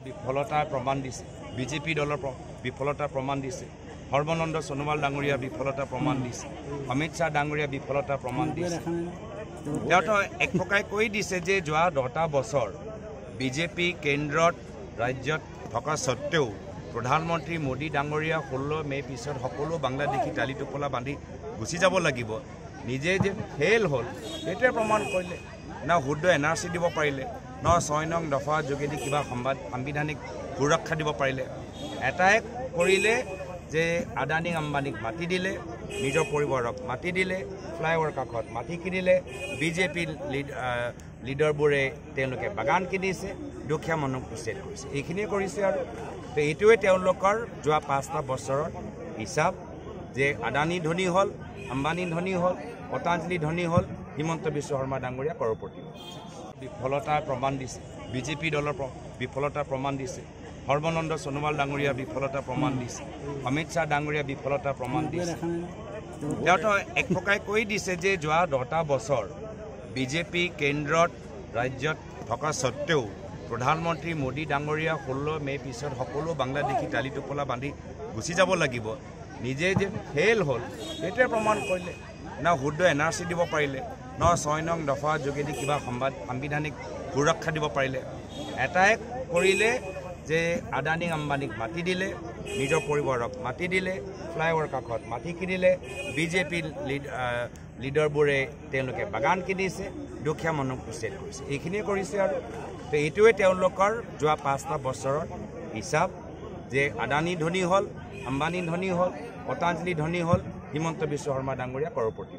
বিফলতাৰ প্ৰমাণ দিছে বিজেপি দলৰ বিফলতাৰ প্ৰমাণ দিছে সৰ্বানন্দ সোণোৱাল ডাঙৰীয়া বিফলতাৰ প্ৰমাণ দিছে অমিত শাহ ডাঙৰীয়া বিফলতাৰ প্ৰমাণ দিছে তেওঁতো এক প্ৰকাৰে কৈ দিছে যে যোৱা 10টা বছৰ বিজেপি কেন্দ্ৰত ৰাজ্যত থকা সত্ত্বেও প্ৰধানমন্ত্ৰী মোদী ডাঙৰীয়া 16 মে পিছত সকলো বাংলাদেশী টালি টোপলা বান্ধি গুচি যাব লাগিব নিজে যে ফেল হ'ল এইটোৱে প্ৰমাণ কৰিলে না শুদ্ধ এনআৰচি দিব পাৰিলে ন 6 নং দফা যোগেদি কিবা সাংবিধানিক সুৰক্ষা দিব পাৰিলে এটাই কৰিলে যে আদানী আম্বানীক মাটি দিলে নিজৰ পৰিবাৰক মাটি দিলে ফ্লাইঅভাৰ কাষত মাটি কিনিলে বিজেপি লিডাৰবোৰে তেওঁলোকে বাগান কিনিছে দুখীয়া মানুহক উচ্ছেদ কৰিছে এইখিনিয়ে কৰিছে আৰু তো এইটোৱে তেওঁলোকৰ যোৱা 5টা বছৰৰ হিচাপ যে আদানী ধনী হ'ল আম্বানী ধনী হ'ল পতঞ্জলি ধনী হ'ল হিমন্ত বিশ্ব শৰ্মা ডাঙৰীয়া কৰপতি বিফলতাৰ প্ৰমাণ দিছে বিজেপি দলৰ বিফলতাৰ প্ৰমাণ দিছে সৰ্বানন্দ সোণোৱাল ডাঙৰীয়া বিফলতাৰ প্ৰমাণ দিছে অমিত শাহ ডাঙৰীয়া বিফলতাৰ প্ৰমাণ দিছে তেওঁতো এক প্ৰকাৰে কৈ দিছে যে যোৱা 10টা বছৰ বিজেপি কেন্দ্ৰত ৰাজ্যত থকা সত্ত্বেও প্ৰধানমন্ত্ৰী মোদী ডাঙৰীয়া 16 মে পিছত সকলো বাংলাদেশী টালি টোপলা বান্ধি গুচি যাব লাগিব নিজে যে ফেল হ'ল এইটোৱে প্ৰমাণ কৰিলে না শুদ্ধ এনআৰচি দিব পাৰিলে ন 6 নং দফা যোগেদি কিবা সাংবিধানিক সুৰক্ষা দিব পাৰিলে এটাই কৰিলে যে আদানী আম্বানীক মাটি দিলে নিজৰ পৰিবাৰক মাটি দিলে ফ্লাইঅভাৰ কাষত মাটি কিনিলে বিজেপি লিডাৰবোৰে তেওঁলোকে বাগান কিনিছে দুখীয়া মানুহক উচ্ছেদ কৰিছে এইখিনিয়ে কৰিছে আৰু তো এইটোৱে তেওঁলোকৰ যোৱা 5টা বছৰৰ হিচাপ যে আদানী ধনী হ'ল আম্বানী ধনী হ'ল পতঞ্জলি ধনী হ'ল হিমন্ত বিশ্ব শৰ্মা ডাঙৰীয়া কৰপতি